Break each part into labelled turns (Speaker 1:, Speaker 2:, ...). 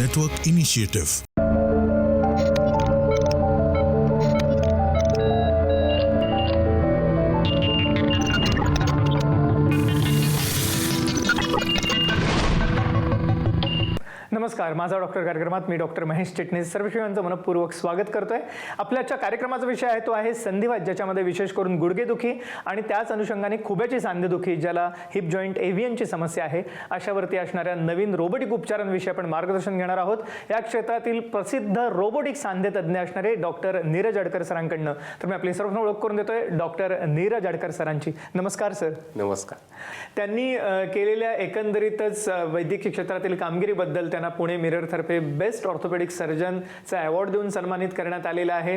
Speaker 1: Network Initiative.
Speaker 2: नमस्कार, माझा doctor कार्यक्रमात मी डॉक्टर महेश चिटणीस सर्व शिवांचं मनपूर्वक स्वागत करतोय. आपल्याच्या कार्यक्रमाचा विषय आहे तो आहे संधिवात, ज्याच्यामध्ये विशेष करून गुडघेदुखी आणि त्याच अनुषंगाने खुब्याची सांधेदुखी, ज्याला हिप जॉईंट एव्हीएनची समस्या आहे, अशावरती असणाऱ्या नवीन रोबोटिक उपचारांविषयी आपण मार्गदर्शन घेणार आहोत. या क्षेत्रातील प्रसिद्ध रोबोटिक सांधे तज्ज्ञ असणारे डॉक्टर नीरज अडकर सरांकडनं तर मी आपली सर्वांना ओळख करून देतोय डॉक्टर नीरज अडकर सरांची. नमस्कार सर.
Speaker 3: नमस्कार.
Speaker 2: त्यांनी केलेल्या एकंदरीतच वैद्यकीय क्षेत्रातील कामगिरीबद्दल त्यांना पुणे मिररतर्फे बेस्ट ऑर्थोपेडिक सर्जनचा अवॉर्ड देऊन सन्मानित करण्यात आलेला आहे.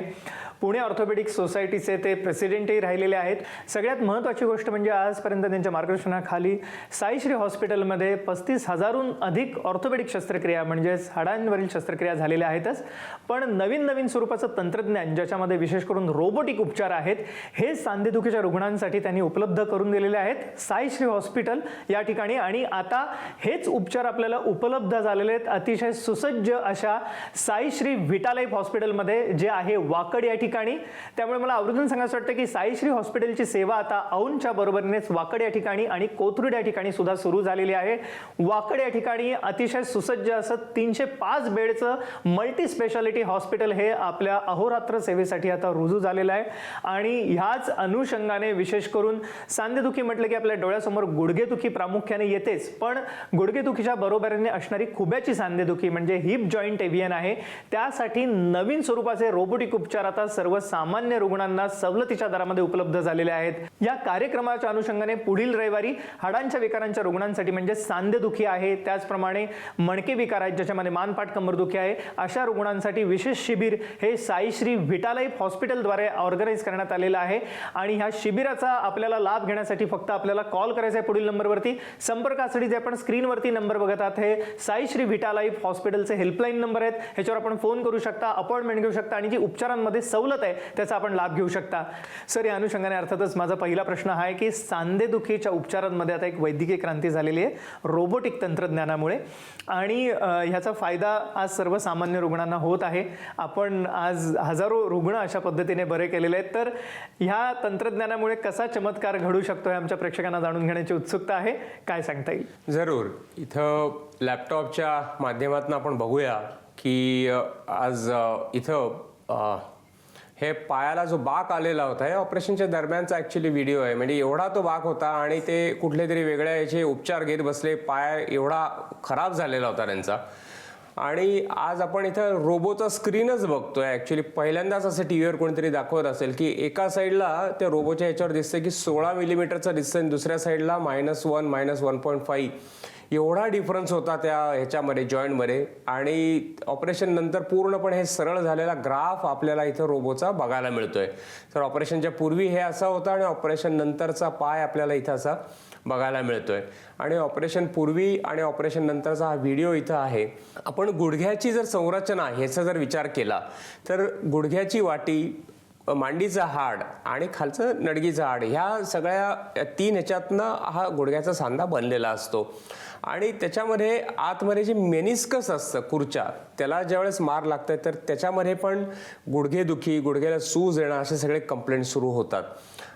Speaker 2: पुणे ऑर्थोपेडिक सोसायटीचे ते प्रेसिडेंटही राहिलेले आहेत. सगळ्यात महत्त्वाची गोष्ट म्हणजे आजपर्यंत त्यांच्या मार्गदर्शनाखाली साईश्री हॉस्पिटलमध्ये 35,000हून अधिक ऑर्थोपेडिक शस्त्रक्रिया म्हणजेच हाडांवरील शस्त्रक्रिया झालेल्या आहेतच, पण नवीन स्वरूपाचं तंत्रज्ञान ज्याच्यामध्ये विशेष करून रोबोटिक उपचार आहेत हे सांधेदुखीच्या रुग्णांसाठी त्यांनी उपलब्ध करून दिलेले आहेत साईश्री हॉस्पिटल या ठिकाणी. आणि आता हेच उपचार आपल्याला उपलब्ध झालेले आहेत अतिशय सुसज्ज अशा साईश्री व्हिटालाईफ हॉस्पिटलमध्ये, जे आहे वाकड या ठिकाणी. त्यामुळे मला आवर्जून सांगायचं वाटतं की साईश्री हॉस्पिटलची सेवा आता औंधच्या बरोबरीनेच वाकड या ठिकाणी आणि कोथरूड या ठिकाणी सुद्धा सुरू झालेली आहे. वाकड या ठिकाणी अतिशय सुसज्ज असं 305 बेडचं मल्टी स्पेशालिटी हॉस्पिटल हे आपल्या अहोरात्र सेवेसाठी आता रुजू झालेलं आहे. आणि ह्याच अनुषंगाने विशेष करून सांधेदुखी म्हटलं की आपल्या डोळ्यासमोर गुडघेदुखी प्रामुख्याने येतेच, पण गुडघेदुखीच्या बरोबरीने असणारी खुब्याची सांधेदुखी म्हणजे हिप जॉईंट एव्हीएन आहे, त्यासाठी नवीन स्वरूपाचे रोबोटिक उपचार आता सर्वसामान्य रुग्णांना सवलतीच्या दरामध्ये उपलब्ध झालेले आहेत. या कार्यक्रमाच्या अनुषंगाने पुढील रविवारी हाडांच्या विकारांच्या रुग्णांसाठी म्हणजे सांधेदुखी आहे, त्याचप्रमाणे मणके विकार आहेत ज्याच्यामध्ये मानपाट कंबरदुखी आहे, अशा रुग्णांसाठी विशेष शिबिर हे साईश्री व्हिटालाईफ हॉस्पिटलद्वारे ऑर्गनाईज करण्यात आलेलं आहे. आणि ह्या शिबिराचा आपल्याला लाभ घेण्यासाठी फक्त आपल्याला कॉल करायचा आहे पुढील नंबरवरती. संपर्कासाठी जे आपण स्क्रीनवरती नंबर बघत आहात हे साईश्री व्हिटालाईफ हॉस्पिटलचे हेल्पलाईन नंबर आहेत, ह्याच्यावर आपण फोन करू शकता, अपॉइंटमेंट घेऊ शकता आणि जी उपचारांमध्ये सवलत आहे त्याचा आपण लाभ घेऊ शकता. सर, या अनुषंगाने अर्थातच माझा पहिला प्रश्न हा आहे की सांधेदुखीच्या उपचारांमध्ये आता एक वैद्यकीय क्रांती झालेली आहे रोबोटिक तंत्रज्ञानामुळे, आणि ह्याचा फायदा आज सर्वसामान्य रुग्णांना होत आहे. आपण आज हजारो रुग्ण अशा पद्धतीने बरे केलेले आहेत, तर ह्या तंत्रज्ञानामुळे कसा चमत्कार घडू शकतो हे आमच्या प्रेक्षकांना जाणून घेण्याची उत्सुकता आहे. काय सांगता येईल?
Speaker 3: जरूर. इथं लॅपटॉपच्या माध्यमातून आपण बघूया की आज इथं हे पायाला जो बाक आलेला होता हे ऑपरेशनच्या दरम्यानचा ॲक्च्युली व्हिडिओ आहे. म्हणजे एवढा तो बाक होता आणि ते कुठले तरी वेगळ्या याचे उपचार घेत बसले, पाय एवढा खराब झालेला होता त्यांचा. आणि आज आपण इथं रोबोचा स्क्रीनच बघतोय. ॲक्च्युली पहिल्यांदाच असं टी व्हीवर कोणीतरी दाखवत असेल की एका साईडला त्या रोबोच्या ह्याच्यावर दिसतंय की 16 मिलीमीटरचं दिसतंय आणि दुसऱ्या साईडला -1 -1.5 एवढा डिफरन्स होता त्या ह्याच्यामध्ये जॉईंटमध्ये. आणि ऑपरेशन नंतर पूर्णपणे हे सरळ झालेला ग्राफ आपल्याला इथं रोबोचा बघायला मिळतोय. तर ऑपरेशनच्या पूर्वी हे असा होता आणि ऑपरेशन नंतरचा पाय आपल्याला इथं असा बघायला मिळतोय. आणि ऑपरेशन पूर्वी आणि ऑपरेशन नंतरचा हा व्हिडिओ इथं आहे. आपण गुडघ्याची जर संरचना ह्याचा जर विचार केला तर गुडघ्याची वाटी, मांडीचं हाड आणि खालचं नडगीचं हाड, ह्या सगळ्या 3 ह्याच्यातनं हा गुडघ्याचा सांधा बनलेला असतो. आणि त्याच्यामध्ये आतमध्ये जे मेनिस्कस असतं खुर्च्या, त्याला ज्यावेळेस मार लागतं तर त्याच्यामध्ये पण गुडघेदुखी, गुडघ्याला सूज येणं असे सगळे कंप्लेंट सुरू होतात.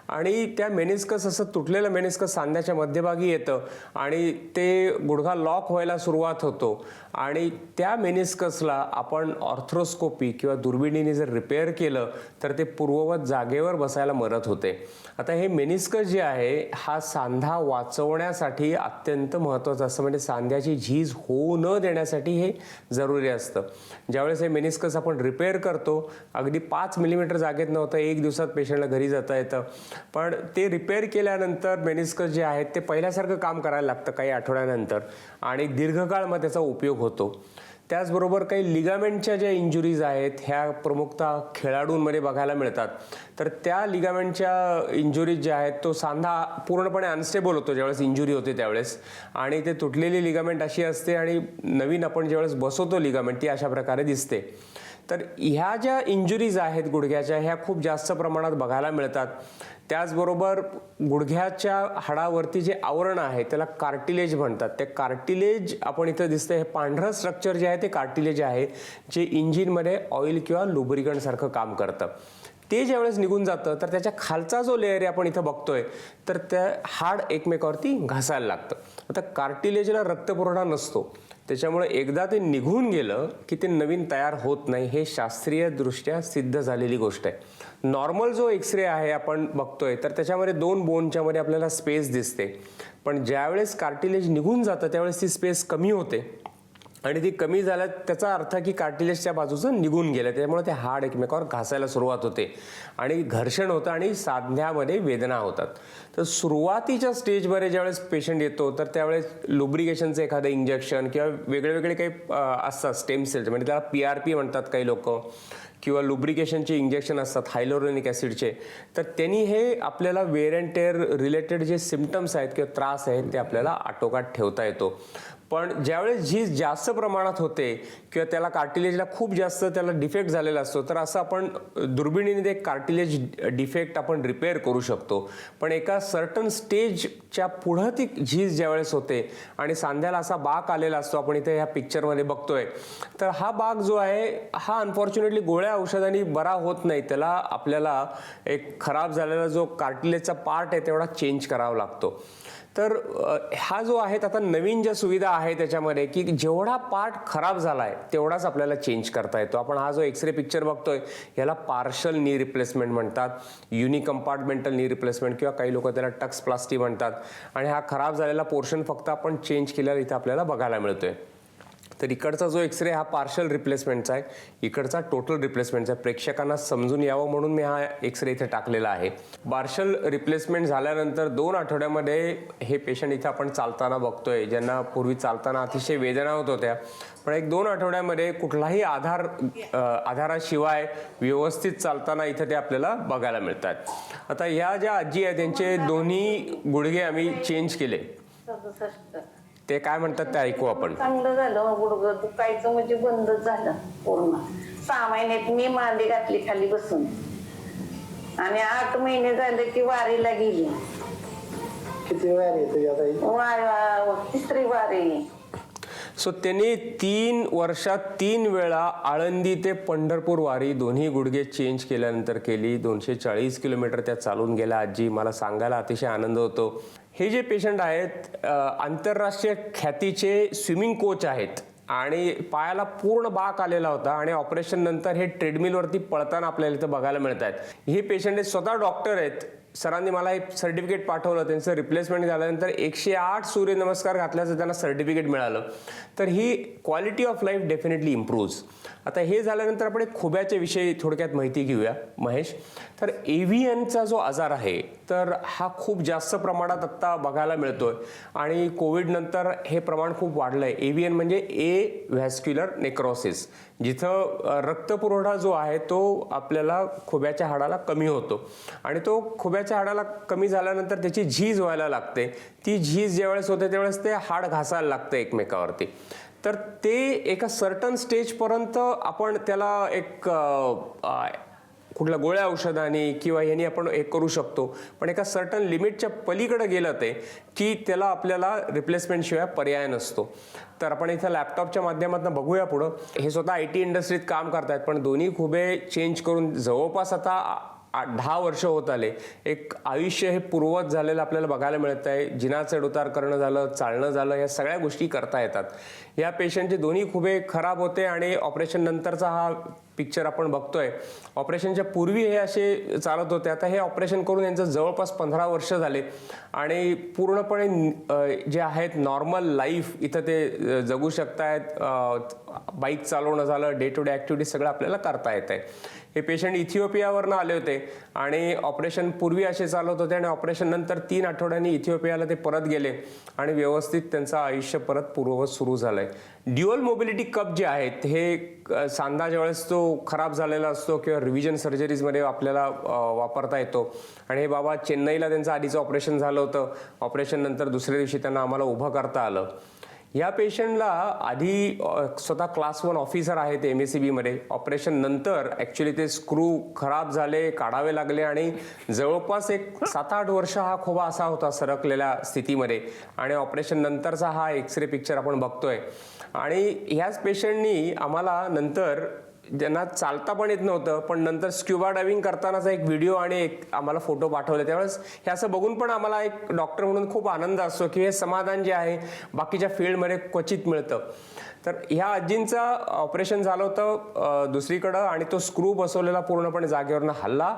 Speaker 3: आणि त्या मेनिस्कस असं तुटलेलं मेनिस्कस सांध्याच्या मध्यभागी येतं आणि ते गुडघा लॉक व्हायला सुरुवात होतो. आणि त्या मेनिस्कसला आपण ऑर्थ्रोस्कोपी किंवा दुर्बिणीने जर रिपेअर केलं तर ते पूर्ववत जागेवर बसायला मदत होते. आता हे मेनिस्कस जे आहे हा सांधा वाचवण्यासाठी अत्यंत महत्त्वाचं असतं. म्हणजे सांध्याची झीज होऊ न देण्यासाठी हे जरुरी असतं. ज्यावेळेस हे मेनिस्कस आपण रिपेअर करतो, अगदी 5 मिलीमीटर जागेत नव्हतं, 1 दिवसात पेशंटला घरी जाता येतं, पण ते रिपेअर केल्यानंतर मेनिस्कस जे आहेत ते पहिल्यासारखं काम करायला लागतं काही आठवड्यानंतर आणि दीर्घकाळ मग त्याचा उपयोग होतो. त्याचबरोबर काही लिगामेंटच्या ज्या इंजुरीज आहेत ह्या प्रमुखतः खेळाडूंमध्ये बघायला मिळतात. तर त्या लिगामेंटच्या इंजुरीज ज्या आहेत तो सांधा पूर्णपणे अनस्टेबल होतो ज्यावेळेस इंजुरी होते त्यावेळेस, आणि ते तुटलेली लिगामेंट अशी असते आणि नवीन आपण ज्यावेळेस बसवतो लिगामेंट ती अशा प्रकारे दिसते. तर ह्या ज्या इंजुरीज आहेत गुडघ्याच्या ह्या खूप जास्त प्रमाणात बघायला मिळतात. त्याचबरोबर गुडघ्याच्या हाडावरती जे आवरण आहे त्याला कार्टिलेज म्हणतात. ते कार्टिलेज आपण इथं दिसतंय, हे पांढरं स्ट्रक्चर जे आहे ते कार्टिलेज आहे, जे इंजिनमध्ये ऑइल किंवा लुब्रिकंट सारखं काम करतं. ते ज्यावेळेस निघून जातं तर त्याच्या खालचा जो लेअर आहे आपण इथं बघतोय तर त्या हाड एकमेकावरती घासायला लागतं. आता कार्टिलेजला रक्तपुरवठा नसतो, त्याच्यामुळे एकदा ते निघून गेलं की ते नवीन तयार होत नाही. हे शास्त्रीयदृष्ट्या सिद्ध झालेली गोष्ट आहे. नॉर्मल जो एक्सरे आहे आपण बघतोय तर त्याच्यामध्ये 2 बोनच्या मध्ये आपल्याला स्पेस दिसते, पण ज्यावेळेस कार्टिलेज निघून जातं त्यावेळेस ती स्पेस कमी होते आणि ती कमी झाल्या त्याचा अर्थ की कार्टिलेजच्या बाजूचं निघून गेलं, त्यामुळे ते हाड एकमेकावर घासायला सुरुवात होते आणि घर्षण होतं आणि सांध्यामध्ये वेदना होतात. तर सुरुवातीच्या स्टेजमध्ये ज्यावेळेस पेशंट येतो तर त्यावेळेस लुब्रिकेशनचं एखादं इंजेक्शन किंवा वेगळे काही असतात स्टेम सेल्स, म्हणजे त्याला PRP म्हणतात काही लोक, किंवा लुब्रिकेशनचे इंजेक्शन असतात हायलोरोनिक ॲसिडचे. तर त्यांनी हे आपल्याला वेअर अँड टेअर रिलेटेड जे सिम्पटम्स आहेत किंवा त्रास आहेत ते आपल्याला आटोकाट ठेवता येतो. पण ज्यावेळेस झीज जास्त प्रमाणात होते किंवा त्याला कार्टिलेजला खूप जास्त त्याला डिफेक्ट झालेला असतो तर असं आपण दुर्बिणीने ते कार्टिलेज डिफेक्ट आपण रिपेअर करू शकतो. पण एका सर्टन स्टेजच्या पुढं ती झीज ज्यावेळेस होते आणि सांध्याला असा बाक आलेला असतो, आपण इथे ह्या पिक्चरमध्ये बघतोय, तर हा बाक जो आहे हा अनफॉर्च्युनेटली गोळ्या औषधांनी बरा होत नाही. त्याला आपल्याला एक खराब झालेला जो कार्टिलेजचा पार्ट आहे तेवढा चेंज करावा लागतो. तर हा जो आहे आता नवीन ज्या सुविधा आहे त्याच्यामध्ये की जेवढा पार्ट खराब झालाय तेवढाच आपल्याला चेंज करता येतो. आपण हा जो एक्सरे पिक्चर बघतोय याला पार्शल नी रिप्लेसमेंट म्हणतात, युनि कंपार्टमेंटल नी रिप्लेसमेंट किंवा काही लोक त्याला टक्स प्लास्टी म्हणतात. आणि हा खराब झालेला पोर्शन फक्त आपण चेंज केलेला इथे आपल्याला बघायला मिळतोय. तर इकडचा जो एक्सरे हा पार्शल रिप्लेसमेंटचा आहे, इकडचा टोटल रिप्लेसमेंटचा आहे. प्रेक्षकांना समजून यावं म्हणून मी हा एक्सरे इथे टाकलेला आहे. पार्शल रिप्लेसमेंट झाल्यानंतर 2 आठवड्यामध्ये हे पेशंट इथे आपण चालताना बघतोय, ज्यांना पूर्वी चालताना अतिशय वेदना होत होत्या, पण 1-2 आठवड्यामध्ये कुठलाही आधाराशिवाय व्यवस्थित चालताना इथे ते आपल्याला बघायला मिळतात. आता ह्या ज्या आजी आहेत त्यांचे दोन्ही गुडघे आम्ही चेंज केले.
Speaker 1: 67
Speaker 3: ते काय म्हणतात ते ऐकू आपण.
Speaker 1: चांगलं झालं, गुडघं दुखायचं म्हणजे बंदच झालं पूर्ण. 6 महिन्यात मी मांडी घातली खाली बसून आणि 8 महिने झाले की वारीला गेली.
Speaker 4: किती वारी येते आता?
Speaker 1: तिसरी वारी.
Speaker 3: सो त्यांनी 3 वर्षात 3 वेळा आळंदी ते पंढरपूर वारी दोन्ही गुडघे चेंज केल्यानंतर केली. 240 किलोमीटर त्या चालून गेल्या आजी. मला सांगायला अतिशय आनंद होतो. हे जे पेशंट आहेत आंतरराष्ट्रीय ख्यातीचे स्विमिंग कोच आहेत आणि पायाला पूर्ण बाक आलेला होता आणि ऑपरेशन नंतर हे ट्रेडमिलवरती पळताना आपल्याला इथं बघायला मिळत आहेत. हे पेशंट स्वतः डॉक्टर आहेत. सरांनी मला एक सर्टिफिकेट पाठवलं, त्यांचं रिप्लेसमेंट झाल्यानंतर 108 सूर्यनमस्कार घातल्याचं त्यांना सर्टिफिकेट मिळालं. तर ही quality of life definitely improves. आता हे झाल्यानंतर आपण एक खुब्याच्या विषयी थोडक्यात माहिती घेऊया महेश. तर एव्हीएनचा जो आजार आहे तर हा खूप जास्त प्रमाणात आत्ता बघायला मिळतोय आणि कोविड नंतर हे प्रमाण खूप वाढलंय. एव्हीएन म्हणजे ए व्हॅस्क्युलर नेक्रोसिस, जिथं रक्तपुरवठा जो आहे तो आपल्याला खुब्याच्या हाडाला कमी होतो आणि तो खुब्याच्या हाडाला कमी झाल्यानंतर त्याची झीज व्हायला लागते. ती झीज ज्यावेळेस होते त्यावेळेस ते हाड घासायला लागतं एकमेकावरती. तर ते एका सर्टन स्टेजपर्यंत आपण त्याला एक कुठल्या गोळ्या औषधाने किंवा ह्यानी आपण हे करू शकतो, पण एका सर्टन लिमिटच्या पलीकडे गेलं ते की त्याला आपल्याला रिप्लेसमेंट शिवाय पर्याय नसतो. तर आपण इथं लॅपटॉपच्या माध्यमातून बघूया पुढं. हे स्वतः IT इंडस्ट्रीत काम करतायत, पण दोन्ही खुबे चेंज करून जवळपास आता 10 वर्ष होत आले. एक आयुष्य हे पूर्ववत झालेलं आपल्याला बघायला मिळत आहे. जिना चढउतार करणं झालं, चालणं झालं, या सगळ्या गोष्टी करता येतात. या पेशंटचे दोन्ही खुबे खराब होते आणि ऑपरेशन नंतरचा हा पिक्चर आपण बघतोय. ऑपरेशनच्या पूर्वी हे असे चालत होते. आता हे ऑपरेशन करून यांचं जवळपास 15 वर्ष झाले आणि पूर्णपणे जे आहेत नॉर्मल लाईफ इथं ते जगू शकतायत. बाईक चालवणं झालं, डे टू डे ॲक्टिव्हिटी सगळं आपल्याला करता येत आहे. हे पेशंट इथिओपियावरनं आले होते आणि ऑपरेशन पूर्वी असे चालत होते आणि ऑपरेशन नंतर 3 आठवड्यांनी इथिओपियाला ते परत गेले आणि व्यवस्थित त्यांचं आयुष्य परत पूर्ववत सुरू झालंय. ड्युअल मोबिलिटी कप जे आहेत हे सांधा ज्यावेळेस तो खराब झालेला असतो किंवा रिव्हिजन सर्जरीजमध्ये आपल्याला वापरता येतो. आणि हे बाबा चेन्नईला त्यांचं आधीचं ऑपरेशन झालं होतं. ऑपरेशन नंतर दुसऱ्या दिवशी त्यांना आम्हाला उभं करता आलं. या पेशंटला आधी स्वतः क्लास 1 ऑफिसर आहेत MACBमध्ये. ऑपरेशन नंतर ॲक्च्युली ते स्क्रू खराब झाले, काढावे लागले आणि जवळपास एक 7-8 वर्ष हा खोबा असा होता सरकलेल्या स्थितीमध्ये. आणि ऑपरेशन नंतरचा हा एक्सरे पिक्चर आपण बघतोय. आणि ह्याच पेशंटनी आम्हाला नंतर, ज्यांना चालता पण येत नव्हतं, पण नंतर स्क्युबा डायव्हिंग करतानाचा एक व्हिडिओ आणि एक आम्हाला फोटो पाठवले. त्यावेळेस हे असं बघून पण आम्हाला एक डॉक्टर म्हणून खूप आनंद असतो की हे समाधान जे आहे बाकीच्या फील्डमध्ये क्वचित मिळतं. तर ह्या आजींचं ऑपरेशन झालं होतं दुसरीकडं आणि तो स्क्रू बसवलेला पूर्णपणे जागेवरनं हल्ला.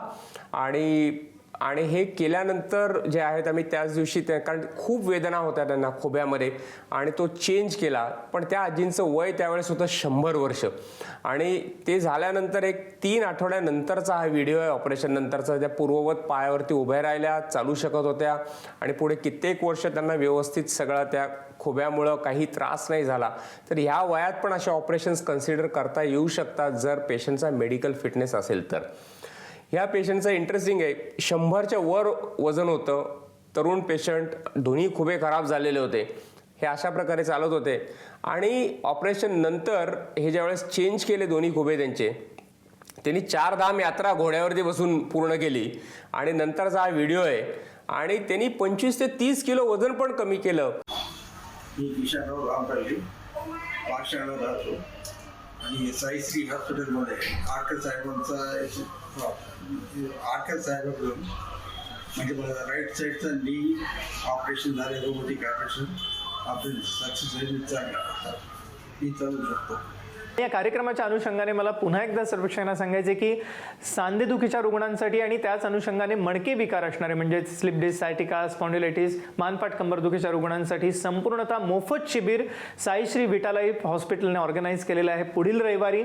Speaker 3: आणि हे केल्यानंतर जे आहेत आम्ही त्याच दिवशी कारण खूप वेदना होत्या त्यांना खोब्यामध्ये आणि तो चेंज केला. पण त्या आजींचं वय त्यावेळेस होतं 100 वर्ष. आणि ते झाल्यानंतर एक 3 आठवड्यानंतरचा हा व्हिडिओ आहे ऑपरेशन नंतरचा. त्या पूर्ववत पायावरती उभ्या राहिल्या, चालू शकत होत्या आणि पुढे कित्येक वर्ष त्यांना व्यवस्थित सगळं त्या खोब्यामुळं काही त्रास नाही झाला. तर ह्या वयात पण अशा ऑपरेशन्स कन्सिडर करता येऊ शकतात जर पेशंटचा मेडिकल फिटनेस असेल तर. ह्या पेशंटचं इंटरेस्टिंग आहे, 100च्या वर वजन होतं, तरुण पेशंट, दोन्ही खुबे खराब झालेले होते. हे अशा प्रकारे चालत होते. आणि ऑपरेशन नंतर हे ज्यावेळेस चेंज केले दोन्ही खुबे त्यांनी 4 धाम यात्रा घोड्यावरती बसून पूर्ण केली. आणि नंतरचा हा व्हिडिओ आहे. आणि त्यांनी 25 ते 30 किलो वजन पण कमी केलं.
Speaker 5: मी किशनराव रामपल्ली पाषाणाला राहतो आणि साईश्री हॉस्पिटलमध्ये आडकर साहेबांकडून म्हणजे राईट साईडचं नी ऑपरेशन झाले, रोबोटिक ऑपरेशन सक्सेसफुली चांगला मी चालू शकतो.
Speaker 2: या कार्यक्रमाच्या अनुषंगाने मला पुन्हा एकदा सर्वेक्षणाला सांगायचे की सांधेदुखीच्या रुग्णांसाठी आणि त्याच अनुषंगाने मणके विकार असणारे म्हणजे स्लिप डिस्क, सायटिका, स्पॉन्डिलायटिस, मानपाट कंबरदुखीच्या रुग्णांसाठी संपूर्णतः मोफत शिबिर साईश्री विटालाईफ हॉस्पिटलने ऑर्गनाईज केलेलं आहे पुढील रविवारी.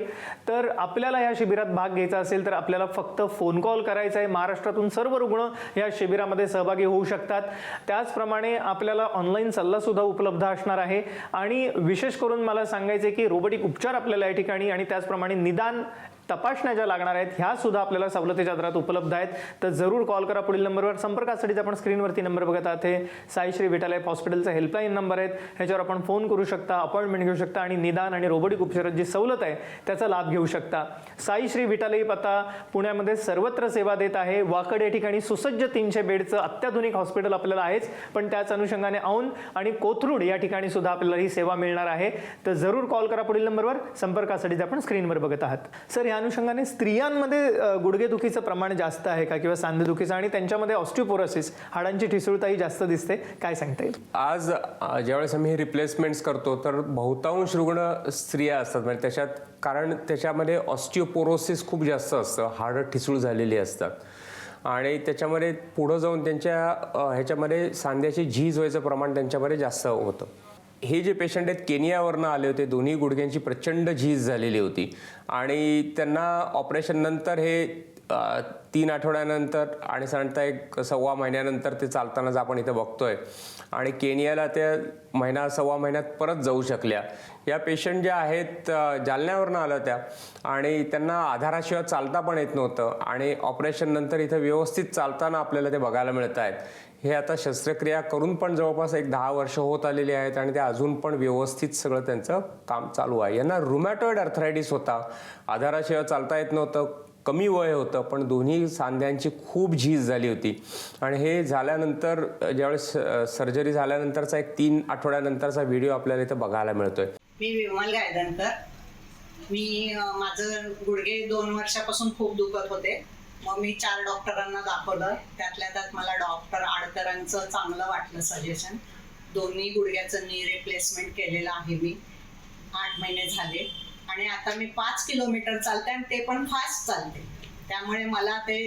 Speaker 2: तर आपल्याला या शिबिरात भाग घ्यायचा असेल तर आपल्याला फक्त फोन कॉल करायचा आहे. महाराष्ट्रातून सर्व रुग्ण या शिबिरामध्ये सहभागी होऊ शकतात. त्याचप्रमाणे आपल्याला ऑनलाईन सल्लासुद्धा उपलब्ध असणार आहे. आणि विशेष करून मला सांगायचे की रोबोटिक उपचार आपल्याला या ठिकाणी आणि त्याचप्रमाणे निदान तपासण्या ज्या लागणार आहेत ह्या सुद्धा आपल्याला सवलतीच्या दरात उपलब्ध आहेत. तर जरूर कॉल करा पुढील नंबरवर. संपर्कासाठी आपण स्क्रीनवरती नंबर बघत आहात. हे साईश्री विटालाईफ हॉस्पिटलचा हेल्पलाईन नंबर आहेत. ह्याच्यावर आपण फोन करू शकता, अपॉइंटमेंट घेऊ शकता आणि निदान आणि रोबोटिक उपचारात जी सवलत आहे त्याचा लाभ घेऊ शकता. साईश्री विटालाईफ आता पुण्यामध्ये सर्वत्र सेवा देत आहे. वाकड या ठिकाणी सुसज्ज 300 बेडचं अत्याधुनिक हॉस्पिटल आपल्याला आहेच, पण त्याच अनुषंगाने औंध आणि कोथरूड या ठिकाणी सुद्धा आपल्याला ही सेवा मिळणार आहे. तर जरूर कॉल करा पुढील नंबरवर. संपर्कासाठी आपण स्क्रीनवर बघत आहात. सर, या अनुषंगाने स्त्रियांमध्ये गुडघेदुखीचं प्रमाण जास्त आहे का किंवा सांधेदुखीचं, आणि त्यांच्यामध्ये ऑस्टिओपोरोसिस हाडांची ठिसूळताही जास्त दिसते, काय सांगता येईल?
Speaker 3: आज ज्यावेळेस आम्ही रिप्लेसमेंट्स करतो तर बहुतांश रुग्ण स्त्रिया असतात. म्हणजे त्याच्यात कारण त्याच्यामध्ये ऑस्टिओपोरोसिस खूप जास्त असतं, हाडं ठिसूळ झालेली असतात आणि त्याच्यामध्ये पुढं जाऊन त्यांच्या ह्याच्यामध्ये सांध्याची झीज व्हायचं प्रमाण त्यांच्यामध्ये जास्त होतं. हे जे पेशंट आहेत केनियावरनं आले होते, दोन्ही गुडघ्यांची प्रचंड झीज झालेली होती आणि त्यांना ऑपरेशन नंतर हे 3 आठवड्यानंतर आणि साधारणतः एक 1.25 महिन्यानंतर ते चालतानाच आपण इथं बघतोय. आणि केनियाला त्या 1.5 महिन्यात परत जाऊ शकल्या. या पेशंट ज्या आहेत जालन्यावरनं आल्या होत्या आणि त्यांना आधाराशिवाय चालता पण येत नव्हतं आणि ऑपरेशन नंतर इथं व्यवस्थित चालताना आपल्याला ते बघायला मिळत आहेत. हे आता शस्त्रक्रिया करून पण जवळपास एक 10 वर्ष होत आलेली आहेत आणि ते अजून पण व्यवस्थित सगळं त्यांचं काम चालू आहे. यांना रुमॅटॉइड आर्थरायटिस होता, आधाराशिवाय चालता येत नव्हतं, कमी वय होतं, पण दोन्ही सांध्यांची खूप झीज झाली होती. आणि हे झाल्यानंतर ज्यावेळेस सर्जरी झाल्यानंतरचा एक 3 आठवड्यानंतरचा व्हिडिओ आपल्याला इथं बघायला मिळतोय.
Speaker 6: मी विमल गायदनकर. माझं गुडघे 2 वर्षापासून खूप दुखत होते. मग मी 4 डॉक्टरांना दाखवलं. त्यातल्या त्यात मला डॉक्टर आडकरांचं चांगलं वाटलं सजेशन. दोन्ही गुडघ्याचं नी रिप्लेसमेंट केलेलं आहे मी. 8 महिने झाले आणि आता मी 5 किलोमीटर चालते आणि ते पण फास्ट चालते. त्यामुळे मला ते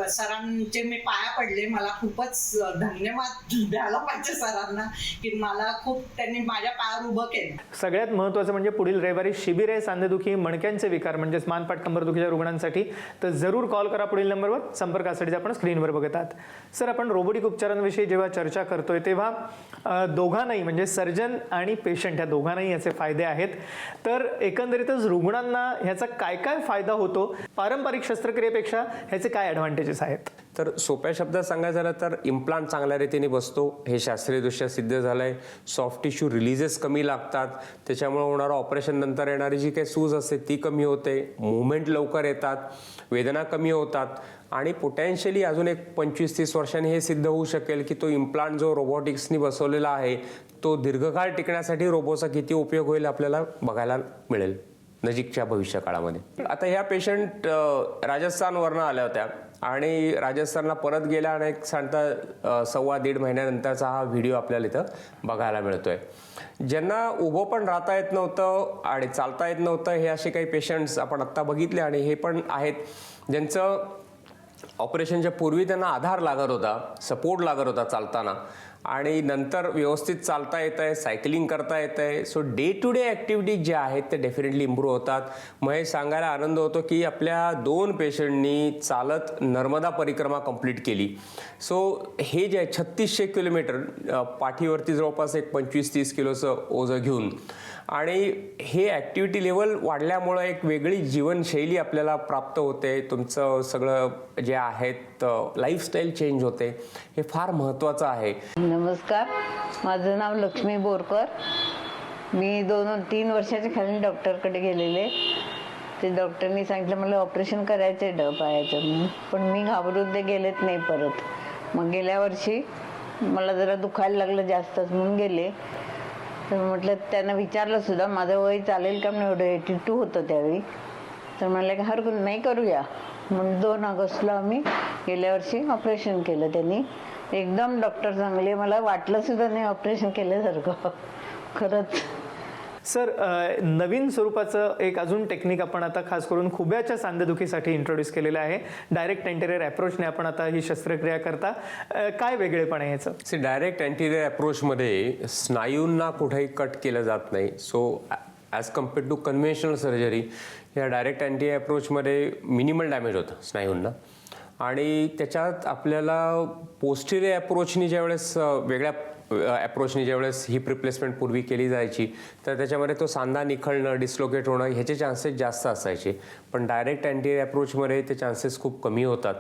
Speaker 6: सरांचे मी पाया पडले. मला खूपच धन्यवाद द्यायला पाहिजे सरांना की मला खूप त्यांनी माझ्या पायावर उभं केलं.
Speaker 2: सगळ्यात महत्त्वाचं म्हणजे पुढील रविवारी शिबिर आहे सांधेदुखी, मणक्यांचे विकार म्हणजेच मानपाट कंबरदुखीच्या रुग्णांसाठी. तर जरूर कॉल करा पुढील नंबरवर. संपर्कासाठी आपण स्क्रीनवर बघत आहात. सर, आपण रोबोटिक उपचारांविषयी जेव्हा चर्चा करतोय तेव्हा दोघांनाही म्हणजे सर्जन आणि पेशंट ह्या दोघांनाही याचे फायदे आहेत. तर एकंदरीतच रुग्णांना ह्याचा काय काय फायदा होतो, पारंपरिक शस्त्रक्रियेपेक्षा ह्याचे काय ॲडव्हान्टेज ॲडव्हान्टेजेस आहेत?
Speaker 3: तर सोप्या शब्दात सांगायचं झालं तर इम्प्लांट चांगल्या रीतीने बसतो, हे शास्त्रीयदृष्ट्या सिद्ध झालं आहे. सॉफ्ट टिश्यू रिलीजेस कमी लागतात, त्याच्यामुळे होणारं ऑपरेशन नंतर येणारी जी काही सूज असते ती कमी होते, मुवमेंट लवकर येतात, वेदना कमी होतात आणि पोटेन्शियली अजून एक 25-30 वर्षांनी हे सिद्ध होऊ शकेल की तो इम्प्लांट जो रोबोटिक्सनी बसवलेला आहे तो दीर्घकाळ टिकण्यासाठी रोबोचा किती उपयोग होईल आपल्याला बघायला मिळेल नजीकच्या भविष्य काळामध्ये. आता ह्या पेशंट राजस्थानवरनं आल्या होत्या आणि राजस्थानला परत गेल्या आणि एक सांगता 1.25 महिन्यानंतरचा हा व्हिडिओ आपल्याला इथं बघायला मिळतोय. ज्यांना उभं पण राहता येत नव्हतं आणि चालता येत नव्हतं हे असे काही पेशंट्स आपण आत्ता बघितले आणि हे पण आहेत ज्यांचं ऑपरेशनच्या पूर्वी त्यांना आधार लागत होता, सपोर्ट लागत होता चालताना आणि नंतर व्यवस्थित चालता येत आहे, सायकलिंग करता येत आहे. So day to day activities ज्या आहेत ते डेफिनेटली इम्प्रूव्ह होतात. मग हे सांगायला आनंद होतो की आपल्या 2 पेशंटनी चालत नर्मदा परिक्रमा कंप्लीट केली. सो हे जे आहे 3600 किलोमीटर पाठीवरती जवळपास एक 25-30 किलोचं ओझं घेऊन आणि हे ॲक्टिव्हिटी लेवल वाढल्यामुळं एक वेगळी जीवनशैली आपल्याला प्राप्त होते. तुमचं सगळं जे आहेत लाईफस्टाईल चेंज होते, हे फार महत्त्वाचं आहे.
Speaker 1: नमस्कार, माझं नाव लक्ष्मी बोरकर. मी 2-3 वर्षाच्या खाली डॉक्टरकडे गेलेले. ते डॉक्टरनी सांगितलं मला ऑपरेशन करायचं आहे पायाचं म्हणून, पण मी घाबरून ते गेलेच नाही परत. मग गेल्या वर्षी मला जरा दुखायला लागलं जास्तच म्हणून गेले. तर म्हटलं त्यांना विचारलं सुद्धा माझं वय चालेल का म्हणून, एवढं 82 होतं त्यावेळी. तर म्हणलं की हरकत नाही, करूया म्हणून 2 ऑगस्टला आम्ही गेल्या वर्षी ऑपरेशन केलं. त्यांनी एकदम डॉक्टर चांगले, मला वाटलं सुद्धा नाही ऑपरेशन केल्यासारखं खरंच.
Speaker 2: सर, नवीन स्वरूपाचं एक अजून टेक्निक आपण आता खास करून खुब्याच्या सांधेदुखीसाठी इंट्रोड्यूस केलेलं आहे. डायरेक्ट अँटेरियर अप्रोचने आपण आता ही शस्त्रक्रिया करता. काय वेगळेपण आहे ह्याचं?
Speaker 3: डायरेक्ट अँटेरियर अप्रोचमध्ये स्नायूंना कुठेही कट केलं जात नाही. So as compared to conventional surgery या डायरेक्ट अँटेरियर अप्रोचमध्ये मिनिमल डॅमेज होतं स्नायूंना आणि त्याच्यात आपल्याला पोस्टिरियर अप्रोचनी ज्यावेळेस वेगळ्या अप्रोचनी ज्यावेळेस हिप रिप्लेसमेंट पूर्वी केली जायची तर त्याच्यामध्ये तो सांधा निखळणं, डिस्लोकेट होणं ह्याचे चान्सेस जास्त असायचे. पण डायरेक्ट अँटेरियर अप्रोचमध्ये ते चान्सेस खूप कमी होतात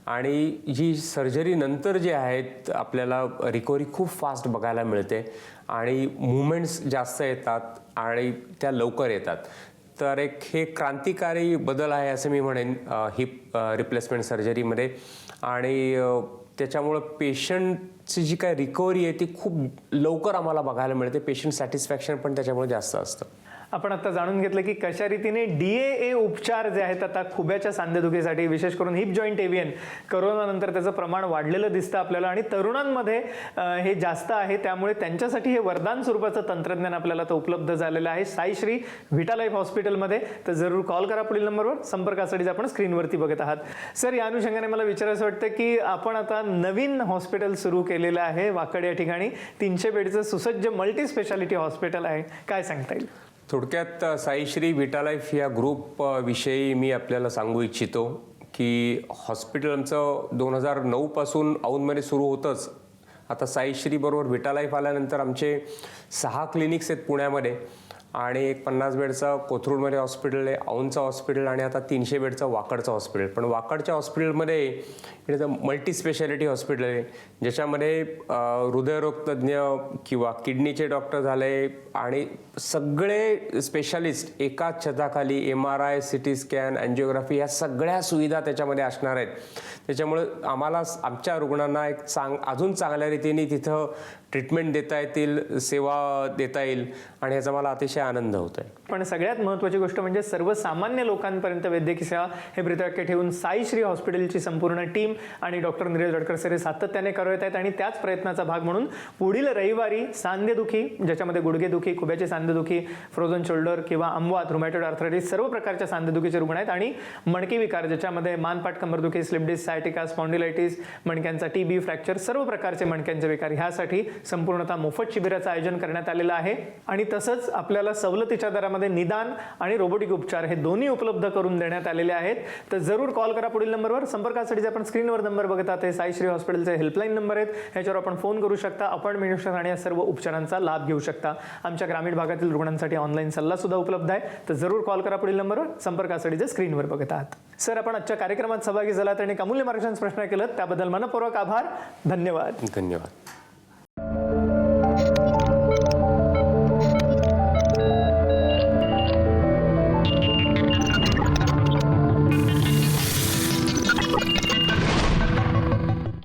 Speaker 3: आणि जी सर्जरी नंतर जे आहेत आपल्याला रिकव्हरी खूप फास्ट बघायला मिळते आणि मुवमेंट्स जास्त येतात आणि त्या लवकर येतात. तर एक हे क्रांतिकारी बदल आहे असं मी म्हणेन हिप रिप्लेसमेंट सर्जरीमध्ये आणि त्याच्यामुळं पेशंटची जी काय रिकव्हरी आहे ती खूप लवकर आम्हाला बघायला मिळते. पेशंट सॅटिस्फॅक्शन पण त्याच्यामुळे जास्त असतं.
Speaker 2: आपण आता जाणून घेतलं की कशा रीतीने DAA उपचार जे आहेत आता खुब्याच्या सांधेदुखीसाठी, विशेष करून हिप जॉईंट एव्हियन, करोनानंतर त्याचं प्रमाण वाढलेलं दिसतं आपल्याला आणि तरुणांमध्ये हे जास्त आहे. त्यामुळे त्यांच्यासाठी हे वरदान स्वरूपाचं तंत्रज्ञान आपल्याला तर उपलब्ध झालेलं आहे साईश्री व्हिटा लाईफ हॉस्पिटलमध्ये. तर जरूर कॉल करा पुढील नंबरवर. संपर्कासाठी आपण स्क्रीनवरती बघत आहात. सर, या अनुषंगाने मला विचारायचं वाटतं की आपण आता नवीन हॉस्पिटल सुरू केलेलं आहे वाकड या ठिकाणी. 300 बेडचं सुसज्ज मल्टी स्पेशालिटी हॉस्पिटल आहे, काय सांगता येईल?
Speaker 3: थोडक्यात साईश्री व्हिटा लाईफ या ग्रुप विषयी मी आपल्याला सांगू इच्छितो की हॉस्पिटल आमचं 2009 पासून औंधमध्ये सुरू होतंच. आता साईश्री बरोबर व्हिटा लाईफ आल्यानंतर आमचे 6 क्लिनिक्स आहेत पुण्यामध्ये आणि एक 50 बेडचा कोथरूडमध्ये हॉस्पिटल आहे, औंधचं हॉस्पिटल आणि आता 300 बेडचं वाकडचं हॉस्पिटल. पण वाकडच्या हॉस्पिटलमध्ये इट मल्टी स्पेशालिटी हॉस्पिटल आहे ज्याच्यामध्ये हृदयरोगतज्ञ किंवा किडनीचे डॉक्टर झाले आणि सगळे स्पेशालिस्ट एकाच छताखाली MRI, CT स्कॅन, अँजिओग्राफी या सगळ्या सुविधा त्याच्यामध्ये असणार आहेत. त्याच्यामुळे आम्हाला आमच्या रुग्णांना एक अजून चांगल्या रीतीने तिथं ट्रीटमेंट देता येतील, सेवा देता येईल आणि याचा मला अतिशय आनंद होत आहे.
Speaker 2: पण सगळ्यात महत्त्वाची गोष्ट म्हणजे सर्वसामान्य लोकांपर्यंत वैद्यकीय सेवा हे ब्रीदवाक्य ठेवून साईश्री हॉस्पिटलची संपूर्ण टीम आणि डॉक्टर नीरज वडकर सर सातत्याने करत आहेत आणि त्याच प्रयत्नाचा भाग म्हणून पुढील रविवारी सांधेदुखी, ज्याच्यामध्ये गुडघेदुखी, खुब्याची सांधेदुखी, फ्रोझन शोल्डर किंवा अंबवात, रुमॅटॉइड आर्थरायटिस सर्व प्रकारच्या सांधेदुखीचे रुग्ण आहेत आणि मणके विकार ज्याच्यामध्ये मानपाट कंबरदुखी, स्लिप डिस्क, सायटिका, स्पॉन्डिलायटिस, मणक्यांचा TB, फ्रॅक्चर सर्व प्रकारचे मणक्यांचे विकार ह्यासाठी संपूर्णतः मोफत शिबिराचं आयोजन करण्यात आलेलं आहे. आणि तसंच आपल्याला सवलतीच्या दरामध्ये ज्याच्यामध्ये निदान आणि रोबोटिक उपचार हे दोन्ही उपलब्ध करून देण्यात आलेले आहेत. तर जरूर कॉल करा पुढील नंबरवर. संपर्कासाठी आपण स्क्रीनवर नंबर बघता ते साईश्री हॉस्पिटलचे हेल्पलाईन नंबर आहेत, ह्याच्यावर आपण फोन करू शकता, अपॉइंटमेंट घेऊ शकता आणि या सर्व उपचारांचा लाभ घेऊ शकता. आमच्या ग्रामीण भागातील रुग्णांसाठी ऑनलाईन सल्ला सुद्धा उपलब्ध आहे. तर जरूर कॉल करा पुढील नंबरवर, संपर्कासाठी जे स्क्रीनवर बघत आहात. सर, आपण आजच्या कार्यक्रमात सहभागी झालात आणि अमूल्य मार्गदर्शन प्रश्न केलं त्याबद्दल मनपूर्वक आभार. धन्यवाद.
Speaker 3: धन्यवाद.